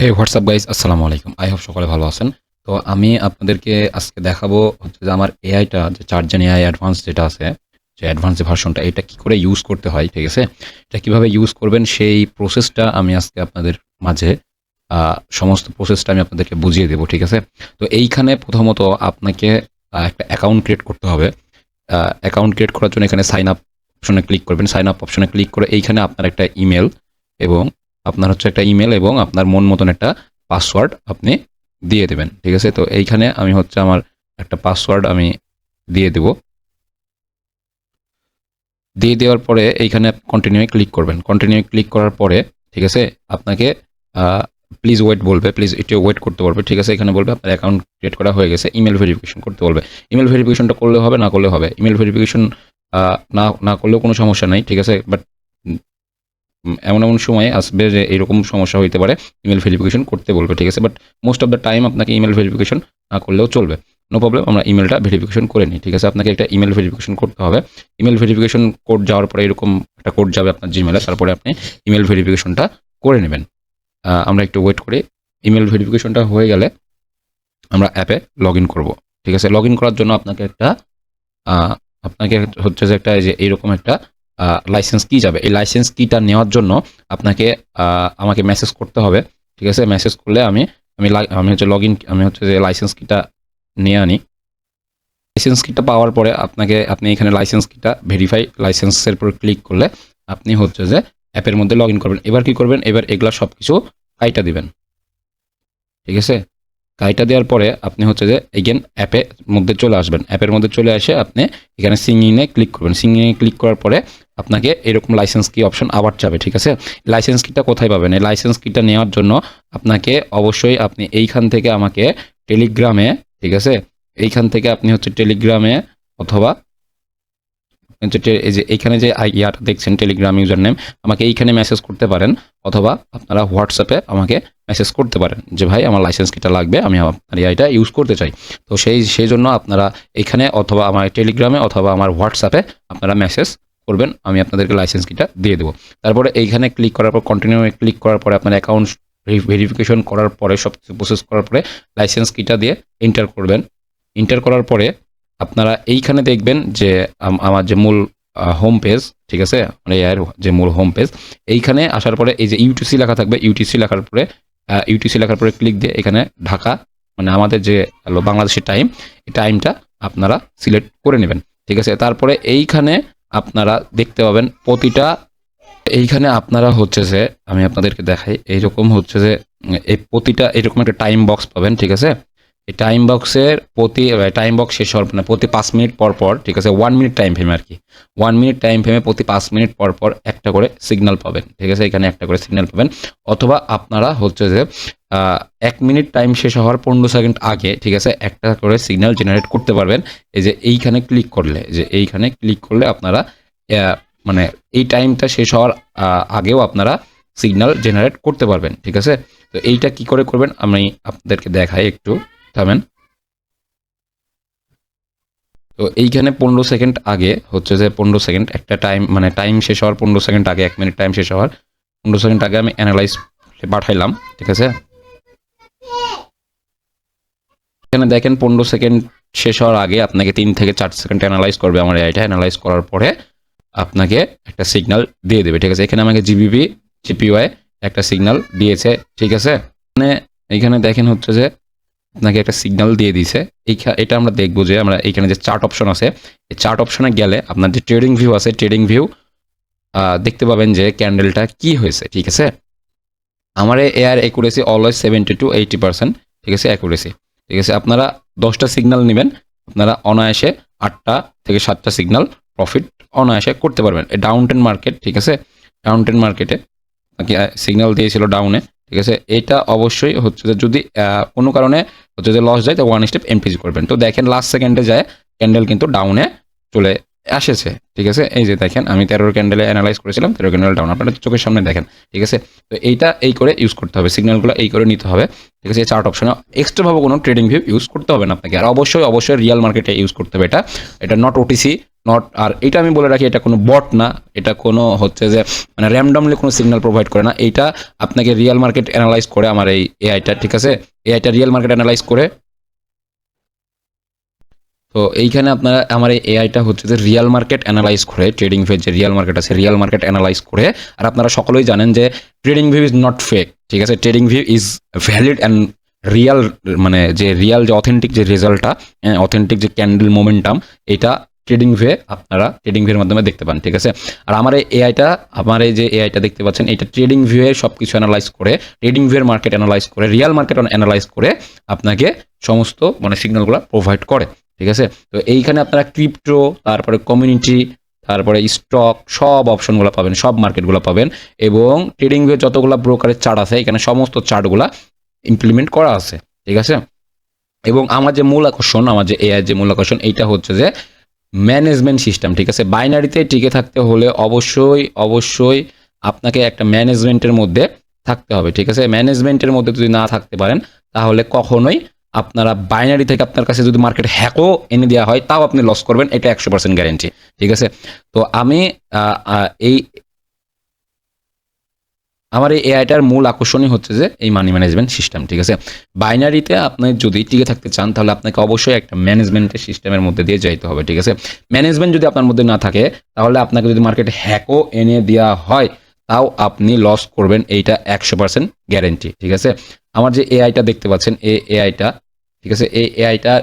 হে WhatsApp guys, আসসালামু আলাইকুম। I hope সকলে ভালো আছেন। তো আমি আপনাদেরকে আজকে দেখাবো হচ্ছে যে আমার এআইটা যে চার্টজেন এআই অ্যাডভান্স যেটা আছে, যে অ্যাডভান্স যে ভার্সনটা এটা কি করে ইউজ করতে হয়, ঠিক আছে? এটা কিভাবে ইউজ করবেন সেই প্রসেসটা আমি আজকে আপনাদের মাঝে সমস্ত প্রসেসটা আমি আপনাদেরকে বুঝিয়ে দেব, ঠিক আছে? তো এইখানে প্রথমত আপনাকে একটা অ্যাকাউন্ট ক্রিয়েট করতে হবে। অ্যাকাউন্ট ক্রিয়েট করার জন্য এখানে সাইন আপ অপশনে ক্লিক করবেন। সাইন আপ অপশনে ক্লিক করে এইখানে আপনার একটা ইমেল এবং আপনার হচ্ছে একটা ইমেল এবং আপনার মন মতন একটা পাসওয়ার্ড আপনি দিয়ে দেবেন, ঠিক আছে? তো এইখানে আমি হচ্ছে আমার একটা পাসওয়ার্ড আমি দিয়ে দেব। দিয়ে দেওয়ার পরে এইখানে কন্টিনিউ ক্লিক করবেন। কন্টিনিউ ক্লিক করার পরে, ঠিক আছে, আপনাকে প্লিজ ওয়েট বলবে, প্লিজ একটু ওয়েট করতে বলবে, ঠিক আছে? এখানে বলবে আপনার অ্যাকাউন্ট ক্রিয়েট করা হয়ে গেছে, ইমেল ভেরিফিকেশন করতে বলবে। ইমেল ভেরিফিকেশনটা করলে হবে, না করলে হবে। ইমেল ভেরিফিকেশন না না করলেও কোনো সমস্যা নাই, ঠিক আছে? বাট এমন এমন সময় আসবে যে এরকম সমস্যা হইতে পারে, ইমেল ভেরিফিকেশন করতে বলবে, ঠিক আছে? But most of the time আপনাকে ইমেল ভেরিফিকেশন না করলেও চলবে, নো প্রবলেম। আমরা ইমেলটা ভেরিফিকেশন করে নিই, ঠিক আছে? আপনাকে একটা ইমেল ভেরিফিকেশন করতে হবে। ইমেল ভেরিফিকেশন কোড যাওয়ার পরে এরকম একটা কোড যাবে আপনার জিমেলে, তারপরে আপনি ইমেল ভেরিফিকেশনটা করে নেবেন। আমরা একটু ওয়েট করি। ইমেল ভেরিফিকেশনটা হয়ে গেলে আমরা অ্যাপে লগ ইন করবো, ঠিক আছে? লগ ইন করার জন্য আপনাকে হচ্ছে যে একটা এই যে এইরকম একটা লাইসেন্স কি যাবে। এই লাইসেন্স কিটা নেওয়ার জন্য আপনাকে আমাকে মেসেজ করতে হবে, ঠিক আছে? মেসেজ করলে আমি আমি আমি হচ্ছে লগ ইন, আমি হচ্ছে যে লাইসেন্স কিটা নিয়ে আনি। লাইসেন্স কিটা পাওয়ার পরে আপনি এখানে লাইসেন্স কিটা ভেরিফাই লাইসেন্সের উপর ক্লিক করলে আপনি হচ্ছে যে অ্যাপের মধ্যে লগ ইন করবেন। এবার কি করবেন, এবার এগুলা সব কিছু কাইটা দিবেন, ঠিক আছে? কাইটা দেওয়ার পরে আপনি হচ্ছে যে এগেন অ্যাপের মধ্যে চলে আসবেন। অ্যাপের মধ্যে চলে এসে আপনি এখানে সিঙ্গিংয়ে ক্লিক করবেন। সিঙ্গিংয়ে ক্লিক করার পরে আপনাকে এরকম লাইসেন্স কি অপশন আবার যাবে, ঠিক আছে? লাইসেন্স কিটা কোথায় পাবেন? এই লাইসেন্স কিটা নেওয়ার জন্য আপনাকে অবশ্যই আপনি এইখান থেকে আমাকে টেলিগ্রামে, ঠিক আছে? এইখান থেকে আপনি হচ্ছে টেলিগ্রামে অথবা এই যে এইখানে যে ইয়াটা দেখছেন টেলিগ্রাম ইউজার নেম, আমাকে এইখানে মেসেজ করতে পারেন, অথবা আপনারা হোয়াটসঅ্যাপে আমাকে মেসেজ করতে পারেন যে ভাই আমার লাইসেন্স কিটা লাগবে, আমি আপনার এআইটা ইউজ করতে চাই। তো সেই জন্য আপনারা এখানে অথবা আমার টেলিগ্রামে অথবা আমার হোয়াটসঅ্যাপে আপনারা মেসেজ করবেন, আমি আপনাদেরকে লাইসেন্স কিটা দিয়ে দেবো। তারপরে এইখানে ক্লিক করার পর কন্টিনিউ ক্লিক করার পরে আপনার অ্যাকাউন্ট ভেরিফিকেশন করার পরে সব কিছু প্রসেস করার পরে লাইসেন্স কিটা দিয়ে এন্টার করবেন। এন্টার করার পরে আপনারা এইখানে দেখবেন যে আমার যে মূল হোম পেজ, ঠিক আছে? মানে এর যে মূল হোম পেজ, এইখানে আসার পরে এই যে ইউটিসি লেখা থাকবে, ইউটিসি লেখার পরে ক্লিক দিয়ে এখানে ঢাকা, মানে আমাদের যে বাংলাদেশের টাইম, এই টাইমটা আপনারা সিলেক্ট করে নেবেন, ঠিক আছে? তারপরে এইখানে আপনারা দেখতে পাবেন প্রতিটা, এইখানে আপনারা হচ্ছে যে আমি আপনাদেরকে দেখাই, এইরকম হচ্ছে যে এই প্রতিটা এরকম একটা টাইম বক্স পাবেন, ঠিক আছে? এই টাইম বক্সের টাইম বক্স শেষ হওয়ার মানে প্রতি 5 মিনিট পর পর, ঠিক আছে? 1 মিনিট টাইম ফ্রেমে আর কি, 1 মিনিট টাইম ফ্রেমে প্রতি 5 মিনিট পর পর একটা করে সিগন্যাল পাবেন, ঠিক আছে? এখানে একটা করে সিগন্যাল পাবেন। অথবা আপনারা হচ্ছে যে 1 মিনিট টাইম শেষ হওয়ার 15 সেকেন্ড আগে, ঠিক আছে, একটা করে সিগন্যাল জেনারেট করতে পারবেন। এই যে এইখানে ক্লিক করলে, আপনারা মানে এই টাইমটা শেষ হওয়ার আগেও আপনারা সিগন্যাল জেনারেট করতে পারবেন, ঠিক আছে? তো এইটা কি করে করবেন আমি আপনাদেরকে দেখাই, একটু থামেন। তো এইখানে 15 সেকেন্ড আগে হচ্ছে যে 15 সেকেন্ড একটা টাইম, মানে টাইম শেষ হওয়ার 15 সেকেন্ড আগে, 1 মিনিট টাইম শেষ হওয়ার 15 সেকেন্ড আগে আমি অ্যানালাইজ পাঠাইলাম, ঠিক আছে? এখানে দেখেন 15 সেকেন্ড শেষ হওয়ার আগে আপনাকে 3 থেকে 4 সেকেন্ড অ্যানালাইজ করবে আমার এআইটা। অ্যানালাইজ করার পরে আপনাকে একটা সিগন্যাল দিয়ে দেবে, ঠিক আছে? এখানে আমাকে জিপিওয়াই একটা সিগন্যাল দিয়েছে, ঠিক আছে? এইখানে দেখেন হচ্ছে যে আপনাকে একটা সিগন্যাল দিয়ে দিয়েছে। এটা আমরা দেখবো যে আমরা এইখানে যে চার্ট অপশন আছে, এই চার্ট অপশনে গেলে আপনার যে ট্রেডিং ভিউ আছে, ট্রেডিং ভিউ দেখতে পাবেন যে ক্যান্ডেলটা কি হয়েছে, ঠিক আছে? আমার এআর অ্যাকুরেসি অলওয়েজ 70 to 80%, ঠিক আছে? অ্যাকুরেসি, ঠিক আছে? আপনারা 10টা সিগন্যাল নেবেন, আপনারা অনায়াসে 8টা থেকে 7টা সিগন্যাল প্রফিট অনায়াসে করতে পারবেন। এই ডাউন ট্রেন্ড মার্কেট, ঠিক আছে? ডাউন ট্রেন্ড মার্কেটে সিগন্যাল দিয়েছিল ডাউনে, ঠিক আছে? এটা অবশ্যই হচ্ছে যে যদি কোনো কারণে হচ্ছে যে লস যায় তো 1 স্টেপ এমটিজি করবেন। তো দেখেন লাস্ট সেকেন্ডে যায় ক্যান্ডেল কিন্তু ডাউনে চলে এসেছে, ঠিক আছে? এই যে দেখেন আমি 13 ক্যান্ডেলে অ্যানালাইজ করেছিলাম, 13 ক্যান্ডেল ডাউন, আপনারা চোখের সামনে দেখেন, ঠিক আছে? তো এইটা এই করে ইউজ করতে হবে, সিগন্যালগুলো এই করে নিতে হবে, ঠিক আছে? এই চার্ট অপশনে এক্সট্রাভাবে কোনো ট্রেডিং ভিউ ইউজ করতে হবে না আপনাকে। আর অবশ্যই রিয়েল মার্কেটে ইউজ করতে হবে এটা নট ওটিসি নট, আর এটা আমি বলে রাখি, এটা কোনো বট না, এটা কোনো হচ্ছে যে মানে র্যান্ডমলি কোনো সিগন্যাল প্রোভাইড করে না, এইটা আপনাকে রিয়েল মার্কেট অ্যানালাইজ করে আমার এই এআইটা, ঠিক আছে, এআইটা রিয়েল মার্কেট অ্যানালাইজ করে। তো এইখানে আপনারা আমার এই এআইটা হচ্ছে যে রিয়েল মার্কেট অ্যানালাইজ করে, ট্রেডিং ভিউ যে রিয়েল মার্কেট আছে রিয়েল মার্কেট অ্যানালাইজ করে। আর আপনারা সকলেই জানেন যে trading view is not fake, ঠিক আছে, trading view is valid and Real, মানে যে রিয়াল যে অথেন্টিক যে রেজাল্টটা, অথেন্টিক যে ক্যান্ডেল মোমেন্টাম, এটা ট্রেডিং ভিউ আপনারা ট্রেডিং ভিউর মাধ্যমে দেখতে পান, ঠিক আছে। আর আমার এই এআইটা, আমার এই যে এআইটা দেখতে পাচ্ছেন, এটা ট্রেডিং ভিউ এর সব কিছু অ্যানালাইজ করে, ট্রেডিং ভিউ এর মার্কেট অ্যানালাইজ করে, রিয়াল মার্কেট অ্যানালাইজ করে আপনাকে সমস্ত মানে সিগন্যালগুলো প্রোভাইড করে, ঠিক আছে। তো এইখানে আপনারা ক্রিপ্টো, তারপরে কমিউনিটি, তারপরে স্টক, সব অপশনগুলো পাবেন, সব মার্কেটগুলো পাবেন, এবং ট্রেডিং ভিউ যতগুলো ব্রোকারের চার্ট আছে এখানে সমস্ত চার্টগুলো ইমপ্লিমেন্ট করা আছে, ঠিক আছে। এবং আমার যে মূল আকর্ষণ, আমার যে এআই যে মূল আকর্ষণ, এইটা হচ্ছে যে ম্যানেজমেন্ট সিস্টেম, ঠিক আছে। বাইনারিতে টিকে থাকতে হলে অবশ্যই অবশ্যই আপনাকে একটা ম্যানেজমেন্টের মধ্যে থাকতে হবে, ঠিক আছে। ম্যানেজমেন্টের মধ্যে যদি না থাকতে পারেন তাহলে কখনোই আপনারা বাইনারি থেকে আপনার কাছে যদি মার্কেট হ্যাকও এনে দেওয়া হয় তাও আপনি লস করবেন, এটা 100% গ্যারেন্টি, ঠিক আছে। তো আমি এই আমার এই এআইটার মূল আকর্ষণই হচ্ছে যে এই মানি ম্যানেজমেন্ট সিস্টেম, ঠিক আছে। বাইনারিতে আপনি যদি টিকে থাকতে চান তাহলে আপনাকে অবশ্যই একটা ম্যানেজমেন্টের সিস্টেমের মধ্যে দিয়ে যাইতে হবে, ঠিক আছে। ম্যানেজমেন্ট যদি আপনার মধ্যে না থাকে তাহলে আপনাকে যদি মার্কেটে হ্যাকও এনে দেওয়া হয় তাও আপনি লস করবেন, এইটা 100% গ্যারেন্টি, ঠিক আছে। আমার যে এআইটা দেখতে পাচ্ছেন, এই এআইটা, ঠিক আছে, এই এআইটা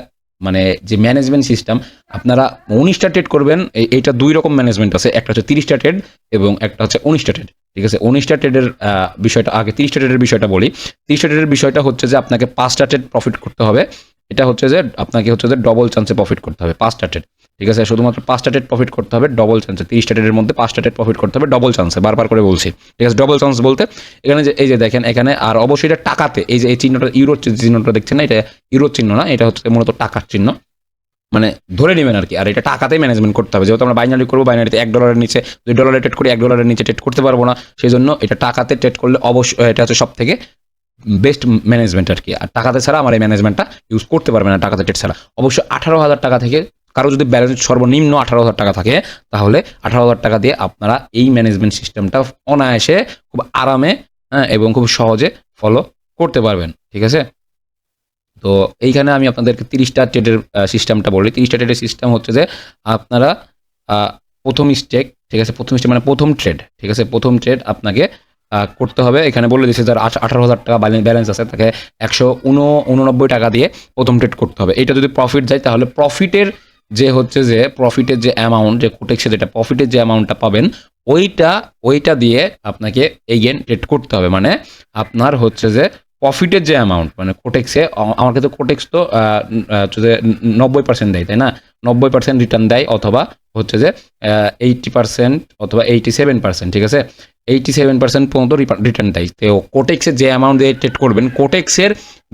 মানে যে ম্যানেজমেন্ট সিস্টেম, আপনারা 19টা ট্রেড করবেন, এইটা দুই রকম ম্যানেজমেন্ট আছে, একটা হচ্ছে 30টা ট্রেড এবং একটা হচ্ছে 19টা ট্রেড, ঠিক আছে। 19টা ট্রেডের বিষয়টা আগে, 30টা ট্রেডের বিষয়টা বলি। 30টা ট্রেডের বিষয়টা হচ্ছে যে আপনাকে 5টা ট্রেড প্রফিট করতে হবে, এটা হচ্ছে যে আপনাকে হচ্ছে যে ডবল চান্সে প্রফিট করতে হবে 5টা ট্রেড, ঠিক আছে। শুধুমাত্র 5টা ট্রেড প্রফিট করতে হবে ডবল চান্সে, 30টা ট্রেডের মধ্যে 5টা ট্রেড প্রফিট করতে হবে ডবল চান্সে, বারবার করে বলছি, ঠিক আছে। ডবল চান্স বলতে এখানে যে এই যে দেখেন এখানে, আর অবশ্যই এটা টাকাতে, এই যে এই চিহ্নটা ইউরোর চিহ্নটা দেখছেন না, এটা ইউরোর চিহ্ন না, এটা হচ্ছে মূলত টাকার চিহ্ন, মানে ধরে নেবেন আর কি। আর এটা টাকাতেই ম্যানেজমেন্ট করতে হবে, যেহেতু আমরা বাইনারি করবো, বাইনারিতে $1 নিচে, $2 ট্রেড করি, $1 নিচে ট্রেড করতে পারবো না, সেই জন্য এটা টাকাতে ট্রেড করলে অবশ্যই এটা হচ্ছে সব থেকে বেস্ট ম্যানেজমেন্ট আর কি। আর টাকাতে ছাড়া আমার এই ম্যানেজমেন্টটা ইউজ করতে পারবে না, টাকাতে ট্রেড ছাড়া। অবশ্যই 18,000 টাকা থেকে, কারো যদি ব্যালেন্স সর্বনিম্ন 18,000 টাকা থাকে তাহলে 18,000 টাকা দিয়ে আপনারা এই ম্যানেজমেন্ট সিস্টেমটা অনায়াসে খুব আরামে, হ্যাঁ, এবং খুব সহজে ফলো করতে পারবেন, ঠিক আছে। তো এইখানে আমি আপনাদেরকে 30টা ট্রেডের সিস্টেমটা বলি। 30টা ট্রেডের সিস্টেম হচ্ছে যে আপনারা প্রথম স্টেক, ঠিক আছে, প্রথম স্টেক মানে প্রথম ট্রেড, ঠিক আছে, প্রথম ট্রেড আপনাকে করতে হবে। এখানে বলে দিচ্ছে যার 18,000 টাকা ব্যালেন্স আছে তাকে 189 টাকা দিয়ে প্রথম ট্রেড করতে হবে। এটা যদি প্রফিট যায় তাহলে প্রফিটের যে হচ্ছে যে প্রফিটের যে অ্যামাউন্ট, যে কোটেক্সে যেটা প্রফিটের যে অ্যামাউন্টটা পাবেন ওইটা দিয়ে আপনাকে এগেন ট্রেড করতে হবে। মানে আপনার হচ্ছে যে প্রফিটের যে অ্যামাউন্ট, মানে কোটেক্সে, আমার কাছে কোটেক্স তো হচ্ছে যে 90% দেয়, তাই না, 90% রিটার্ন দেয়, অথবা হচ্ছে যে 80% অথবা 87%, ঠিক আছে, 87% পর্যন্ত রিটার্ন দেয়। তো কোটেক্সের যে অ্যামাউন্ট দিয়ে ট্রেড করবেন, কোটেক্সের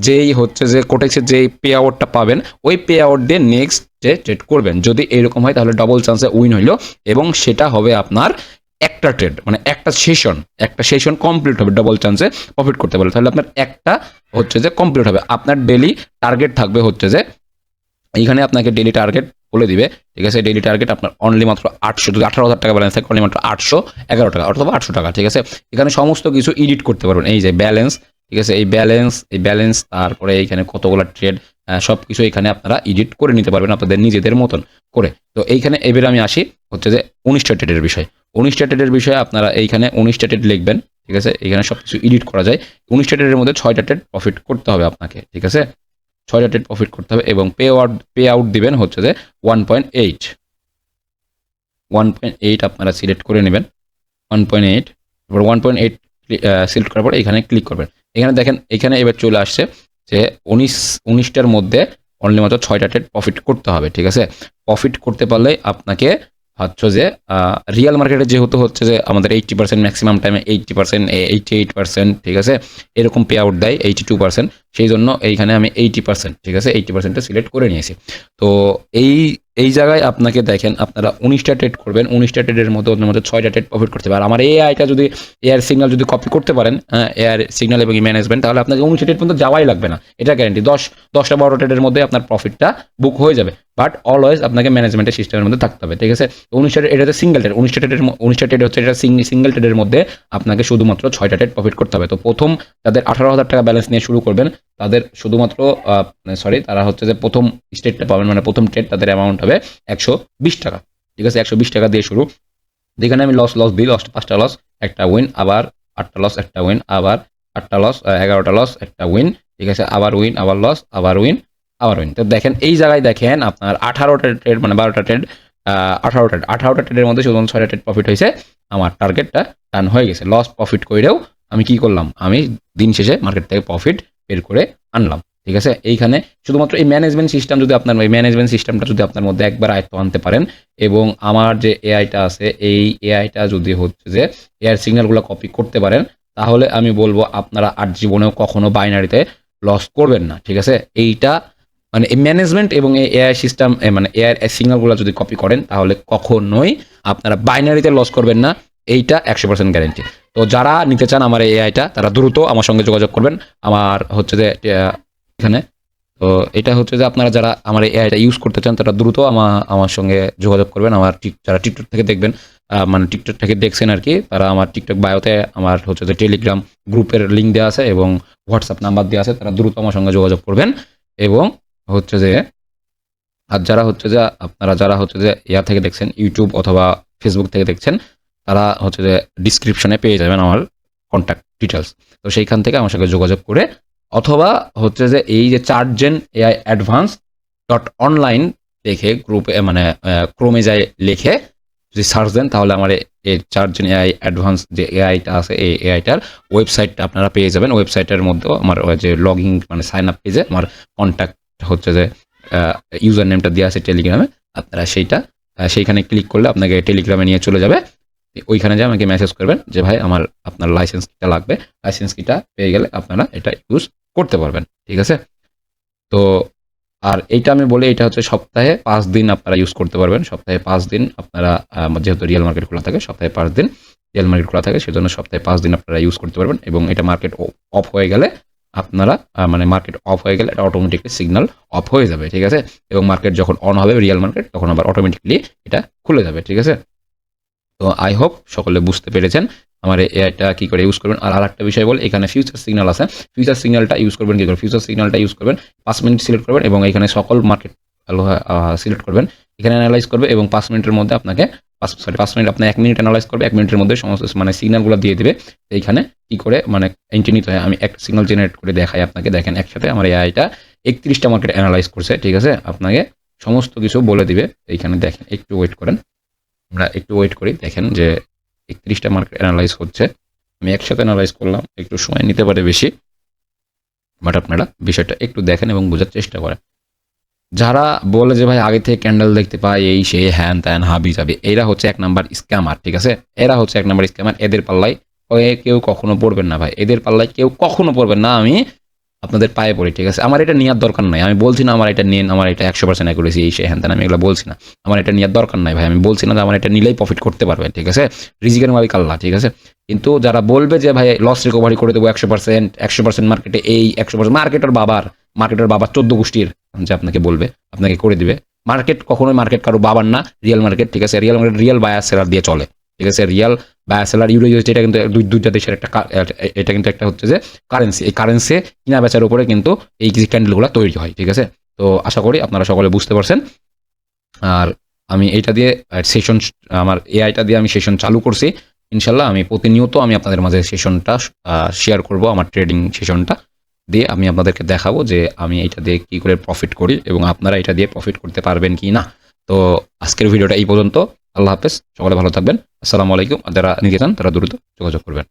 যেই হচ্ছে যে কোটেক্সের যেই পে আউটটা পাবেন ওই পে আউট দিয়ে নেক্সট ডে ট্রেড করবেন। যদি এরকম হয় তাহলে ডবল চান্সে উইন হইলো, এবং সেটা হবে আপনার একটা ট্রেড, মানে একটা সেশন কমপ্লিট হবে ডবল চান্সে প্রফিট করতে পারলে, তাহলে আপনার একটা হচ্ছে যে কমপ্লিট হবে। আপনার ডেলি টার্গেট থাকবে হচ্ছে যে, এইখানে আপনাকে ডেলি টার্গেট বলে দিবে, ঠিক আছে। ডেলি টার্গেট আপনার অনলি মাত্র 800, যদি 18,000 টাকা ব্যালেন্স থাকে অনলি মাত্র 811 টাকা অথবা 800 টাকা, ঠিক আছে। এখানে সমস্ত কিছু এডিট করতে পারবেন, এই যে ব্যালেন্স, ঠিক আছে, এই ব্যালেন্স, তারপরে এইখানে কতগুলো ট্রেড, সব কিছু এখানে আপনারা এডিট করে নিতে পারবেন আপনাদের নিজেদের মতন করে। তো এইখানে এবারে আমি আসি হচ্ছে যে 19টা ট্রেডের বিষয়। 19টা ট্রেডের বিষয়ে আপনারা এইখানে 19টা ট্রেড লিখবেন, ঠিক আছে। এখানে সব কিছু এডিট করা যায়। 19টা ট্রেডের মধ্যে 6টা ট্রেড প্রফিট করতে হবে আপনাকে, ঠিক আছে, 6টা ট্রেড প্রফিট করতে হবে, এবং পে আউট দিবেন হচ্ছে যে 1.8 আপনারা সিলেক্ট করে নেবেন, 1.8, তারপর 1.8 সিলেক্ট করার পরে এখানে ক্লিক করবেন। এখানে দেখেন, এখানে এবার চলে আসছে যে 19টার মধ্যে অনলি মাত্র 6টা ট্রেড প্রফিট করতে হবে, ঠিক আছে। প্রফিট করতে পারলে আপনাকে হচ্ছে যে রিয়েল মার্কেটে যেহেতু হচ্ছে যে আমাদের 80% ম্যাক্সিমাম টাইমে 80%, 88%, ঠিক আছে, এরকম পে আউট দেয় 82%, সেই জন্য এইখানে আমি 80%, ঠিক আছে, 80%টা সিলেক্ট করে নিয়েছি। তো এই জায়গায় আপনাকে দেখেন, আপনারা 19টা ট্রেড করবেন, 19টা ট্রেডের মধ্যে ওদের মধ্যে 6টা ট্রেড প্রফিট করতে পারে। আমার এআইটা যদি এআর সিগন্যাল যদি কপি করতে পারেন, হ্যাঁ, এআর সিগন্যাল এবং ম্যানেজমেন্ট, তাহলে আপনাকে 19টা ট্রেড পর্যন্ত যাওয়াই লাগবে না, এটা গ্যারান্টি। 10টা 12টা ট্রেডের মধ্যে আপনার প্রফিটটা বুক হয়ে যাবে। বাট অলওয়েজ আপনাকে ম্যানেজমেন্টের সিস্টেমের মধ্যে থাকতে হবে, ঠিক আছে? 19টা এটাতে সিঙ্গেল ট্রেড, 19টা ট্রেড হচ্ছে এটা সিঙ্গেল ট্রেডের মধ্যে আপনাকে শুধুমাত্র 6টা ট্রেড প্রফিট করতে হবে। তো প্রথম যাদের 18,000 টাকা ব্যালেন্স নিয়ে শুরু করবেন তাদের শুধুমাত্র তারা হচ্ছে যে প্রথম স্টেটটা পাবেন, মানে প্রথম ট্রেড তাদের অ্যামাউন্ট হবে 120 টাকা, ঠিক আছে? 120 টাকা দিয়ে শুরু। যেখানে আমি লস দিই, 5টা লস, একটা উইন, আবার 8টা লস, একটা উইন, আবার 8টা লস, 11টা লস, একটা উইন, ঠিক আছে? আবার উইন, আবার লস, আবার উইন, আবার উইন। তো দেখেন এই জায়গায় দেখেন আপনার 18টা ট্রেড, মানে 12টা ট্রেড, 18টা ট্রেডের মধ্যে শুধুমাত্র 6টা ট্রেড প্রফিট হয়েছে। আমার টার্গেটটা টার্ন হয়ে গেছে। লস প্রফিট করেও আমি কি করলাম, আমি দিন শেষে মার্কেট থেকে প্রফিট বের করে আনলাম, ঠিক আছে? এইখানে শুধুমাত্র এই ম্যানেজমেন্ট সিস্টেমটা যদি আপনার মধ্যে একবার আয়ত্ত আনতে পারেন, এবং আমার যে এআইটা আছে এই এআইটা যদি হচ্ছে যে এআই সিগন্যালগুলো কপি করতে পারেন, তাহলে আমি বলবো আপনারা আর জীবনেও কখনো বাইনারিতে লস করবেন না, ঠিক আছে? এইটা মানে এই ম্যানেজমেন্ট এবং এই এআই সিস্টেম, মানে এআই সিগন্যালগুলো যদি কপি করেন তাহলে কখনোই আপনারা বাইনারিতে লস করবেন না, এইটা 100% গ্যারেন্টি। তো যারা নিতে চান আমার এই এআইটা তারা দ্রুত আমার সঙ্গে যোগাযোগ করবেন। আমার হচ্ছে যে এখানে, তো এটা হচ্ছে যে আপনারা যারা আমার এই এআইটা ইউজ করতে চান তারা দ্রুত আমার সঙ্গে যোগাযোগ করবেন। আমার যারা টিকটক থেকে দেখবেন, মানে টিকটক থেকে দেখছেন আর কি, তারা আমার টিকটক বায়োতে আমার হচ্ছে যে টেলিগ্রাম গ্রুপের লিঙ্ক দেওয়া আছে এবং হোয়াটসঅ্যাপ নাম্বার দেওয়া আছে, তারা দ্রুত আমার সঙ্গে যোগাযোগ করবেন। এবং হচ্ছে যে আর যারা হচ্ছে যে ইয়া থেকে দেখছেন, ইউটিউব অথবা ফেসবুক থেকে দেখছেন, তারা হচ্ছে যে ডিসক্রিপশনে পেয়ে যাবেন আমার কন্ট্যাক্ট ডিটেলস। তো সেইখান থেকে আমার সঙ্গে যোগাযোগ করে, অথবা হচ্ছে যে এই যে চার্টজেন এআই অ্যাডভান্স .online দেখে গ্রুপে, মানে ক্রোমে যায় লিখে যদি সার্চ দেন তাহলে আমার এই চার্টজেন এআই অ্যাডভান্স যে এআইটা আছে এই এআইটার ওয়েবসাইটটা আপনারা পেয়ে যাবেন। ওয়েবসাইটের মধ্যেও আমার যে লগইন, মানে সাইন আপ পেজে আমার কন্ট্যাক্ট হচ্ছে যে ইউজার নেমটা দেওয়া আছে টেলিগ্রামে, আপনারা সেইখানে ক্লিক করলে আপনাকে টেলিগ্রামে নিয়ে চলে যাবে। ওইখানে যে আমাকে মেসেজ করবেন যে ভাই আপনার লাইসেন্স কিটা লাগবে, লাইসেন্স কিটা পেয়ে গেলে আপনারা এটা ইউজ করতে পারবেন, ঠিক আছে? তো আর এইটা আমি বলি, এটা হচ্ছে সপ্তাহে 5 দিন আপনারা ইউজ করতে পারবেন। সপ্তাহে 5 দিন আপনারা, যেহেতু রিয়েল মার্কেট খোলা থাকে সপ্তাহে 5 দিন, রিয়েল মার্কেট খোলা থাকে সেজন্য সপ্তাহে 5 দিন আপনারা ইউজ করতে পারবেন। এবং এটা মার্কেট অফ হয়ে গেলে আপনারা, মানে মার্কেট অফ হয়ে গেলে এটা অটোমেটিকলি সিগন্যাল অফ হয়ে যাবে, ঠিক আছে? এবং মার্কেট যখন অন হবে রিয়েল মার্কেট, তখন আবার অটোমেটিকলি এটা খুলে যাবে, ঠিক আছে? তো আই হোপ সকলে বুঝতে পেরেছেন আমার এটা কি করে ইউজ করবেন। আর আরেকটা বিষয় বল, এখানে ফিউচার সিগন্যাল আছে, ফিউচার সিগন্যালটা ইউজ করবেন কি করে? ফিউচার সিগন্যালটা ইউজ করবেন 5 মিনিট সিলেক্ট করবেন এবং এখানে সকল মার্কেট সিলেক্ট করবেন, এখানে অ্যানালাইজ করবে এবং 5 মিনিটের মধ্যে আপনাকে 5 মিনিট, আপনার 1 মিনিট অ্যানালাইজ করবে, 1 মিনিটের মধ্যে সমস্ত মানে সিগন্যালগুলো দিয়ে দিবে। এইখানে কি করে মানে এন্ট্রি নিতে হয়, আমি একটা সিগন্যাল জেনারেট করে দেখাই আপনাকে। দেখেন একসাথে আমার এআইটা 31টা মার্কেট অ্যানালাইজ করছে, ঠিক আছে? আপনাকে সমস্ত কিছু বলে দিবে। এইখানে দেখেন, একটু ওয়েট করেন, আমরা একটু ওয়েট করি। দেখেন যে 31টা মার্কেট অ্যানালাইজ হচ্ছে, আমি একসাথে অ্যানালাইজ করলাম, একটু সময় নিতে পারে বেশি, বাট আপনারা বিষয়টা একটু দেখেন এবং বোঝার চেষ্টা করেন। যারা বলে যে ভাই আগে থেকে ক্যান্ডেল দেখতে পায়, এই সেই হ্যান ত্যান হাবি যাবে, এরা হচ্ছে 1 নাম্বার স্ক্যামার, ঠিক আছে? এরা হচ্ছে 1 নাম্বার স্ক্যামার। এদের পাল্লায় কেউ কখনো পড়বেন না ভাই, এদের পাল্লায় কেউ কখনো পড়বেন না। আমি আপনাদের পায়ে পড়ি, ঠিক আছে? আমার এটা নেওয়ার দরকার নাই, আমি বলছি না আমার এটা নেন, আমার এটা 100% অ্যাকুরেসি এই সেই হ্যান ত্যান, আমি এগুলো বলছি না। আমার এটা নেওয়ার দরকার নাই ভাই, আমি বলছি না যে আমার এটা নিলেই প্রফিট করতে পারবেন, ঠিক আছে? রিজিকের মালিক আল্লাহ, ঠিক আছে? কিন্তু যারা বলবে যে ভাই লস রিকভারি করে দেবো 100% মার্কেটে, এই 100% মার্কেটের বাবার 14 গোষ্ঠীর যে আপনাকে বলবে, আপনাকে করে দিবে। মার্কেট কারো বাবার না, রিয়েল মার্কেট, ঠিক আছে? Real market real buyer seller দিয়ে চলে, ঠিক আছে? Real buyer seller euro USD, এটা কিন্তু দুইটা দেশের একটা, এটা কিন্তু একটা হচ্ছে যে কারেন্সি। এই কারেন্সি কিনা বেচার উপরে কিন্তু এই ক্যান্ডেলগুলো তৈরি হয়, ঠিক আছে? তো আশা করি আপনারা সকলে বুঝতে পারছেন। আর আমি এইটা দিয়ে সেশন, আমার এআইটা দিয়ে আমি সেশন চালু করছি। ইনশাল্লাহ আমি প্রতিনিয়ত আমি আপনাদের মাঝে সেশনটা শেয়ার করব, আমার ট্রেডিং সেশনটা দিয়ে আমি আপনাদেরকে দেখাবো যে আমি এটা দিয়ে কী করে প্রফিট করি এবং আপনারা এটা দিয়ে প্রফিট করতে পারবেন কি না। তো আজকের ভিডিওটা এই পর্যন্ত। আল্লাহ হাফেজ, সকলে ভালো থাকবেন। আসসালামু আলাইকুম। যারা নিতে চান তারা দ্রুত যোগাযোগ করবেন।